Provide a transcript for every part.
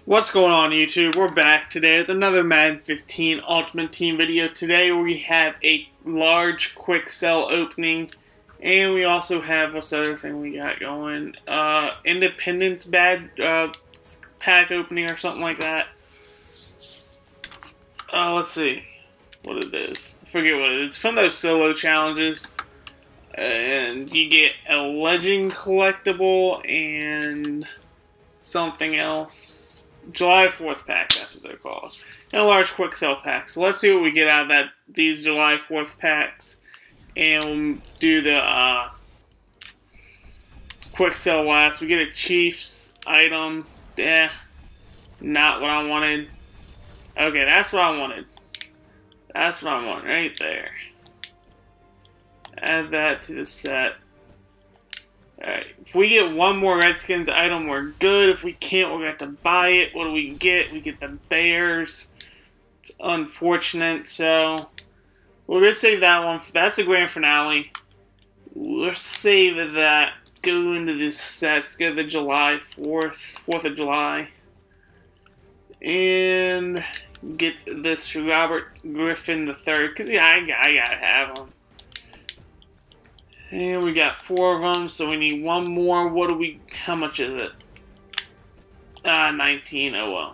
What's going on, YouTube? We're back today with another Madden 15 Ultimate Team video. Today we have a large quick sell opening, and we also have this other thing we got going. Independence Bad pack opening or something like that. Let's see what it is. I forget what it is. It's from those solo challenges. And you get a legend collectible and something else. July 4th pack, that's what they're called. And a large quick sell pack. So let's see what we get out of these July 4th packs. And we'll do the quick sell last. We get a Chiefs item. Not what I wanted. Okay, that's what I wanted. That's what I want right there. Add that to the set. Alright, if we get one more Redskins item, we're good. If we can't, we're going to have to buy it. What do we get? We get the Bears. It's unfortunate, so we're going to save that one. That's the grand finale. We'll save that. Go into this set. Let's go to the July 4th of July. And get this Robert Griffin III, because yeah, I got to have him. And we got 4 of them, so we need one more. What do we, how much is it? 19, oh well.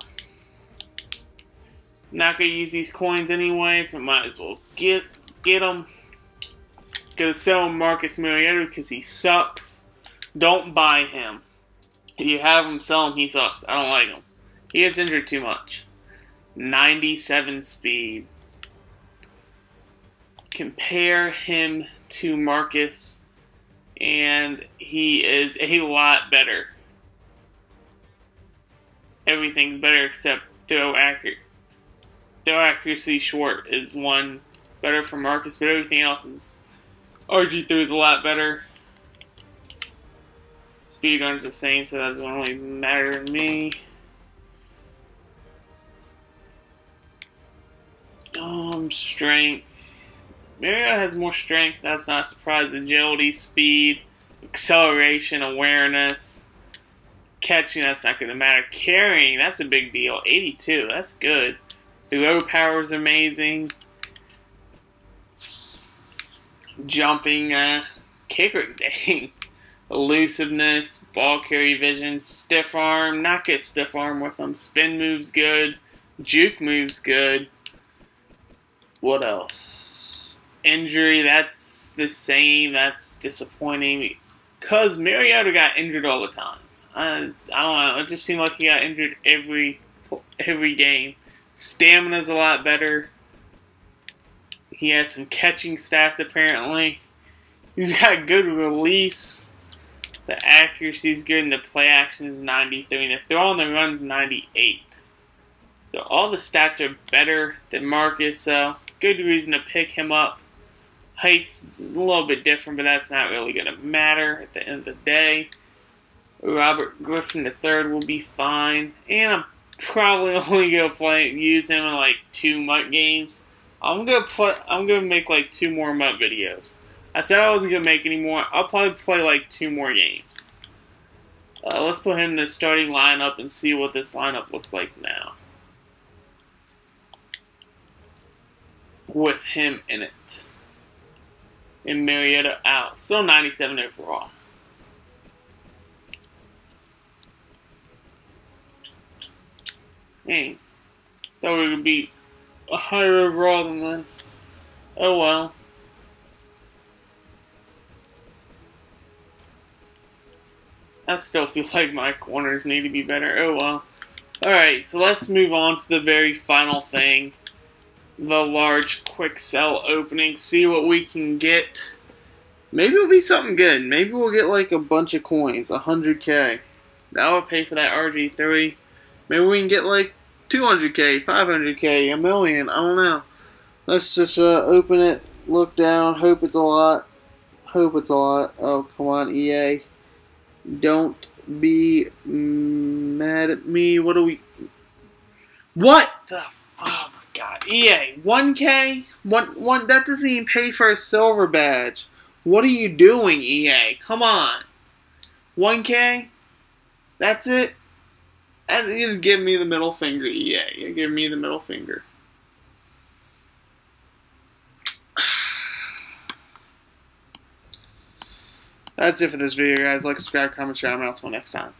Not gonna use these coins anyway, so might as well get them. Gonna sell Marcus Mariota because he sucks. Don't buy him. If you have him, sell him, he sucks. I don't like him. He gets injured too much. 97 speed. Compare him to Marcus, and he is a lot better. Everything's better except throw accuracy short is one better for Marcus, but everything else is RG3 is a lot better. Speed run's the same, so that doesn't really matter to me. Strength. Mariota has more strength, that's not a surprise. Agility, speed, acceleration, awareness. Catching, that's not going to matter. Carrying, that's a big deal. 82, that's good. Throw power is amazing. Jumping, kicker, dang. Elusiveness, ball carry vision, stiff arm. Not get stiff arm with them. Spin move's good. Juke move's good. What else? Injury, that's the same. That's disappointing because Mariota got injured all the time. I don't know. It just seemed like he got injured every game. Stamina's a lot better. He has some catching stats apparently. He's got good release. The accuracy's good, and the play action is 93. And the throw on the run's 98. So all the stats are better than Marcus. So good reason to pick him up. Height's a little bit different, but that's not really going to matter at the end of the day. Robert Griffin III will be fine. And I'm probably only going to use him in like 2 MUT games. I'm gonna make like 2 more MUT videos. I said I wasn't going to make any more. I'll probably play like 2 more games. Let's put him in the starting lineup and see what this lineup looks like now. With him in it. And Mariota out. Still 97 overall. Dang. Thought we were going to be a higher overall than this. Oh well. I still feel like my corners need to be better. Oh well. Alright, so let's move on to the very final thing. The large quick sell opening. See what we can get. Maybe it'll be something good. Maybe we'll get like a bunch of coins. 100k. That would pay for that RG3. Maybe we can get like 200k, 500k, a million. I don't know. Let's just open it. Look down. Hope it's a lot. Hope it's a lot. Oh, come on, EA. Don't be mad at me. What do we... What the... Oh my god. EA. 1k? One, that doesn't even pay for a silver badge. What are you doing, EA? Come on. 1k? That's it? And you give me the middle finger, EA. You give me the middle finger. That's it for this video, guys. Like, subscribe, comment, share. I'm out. Till next time.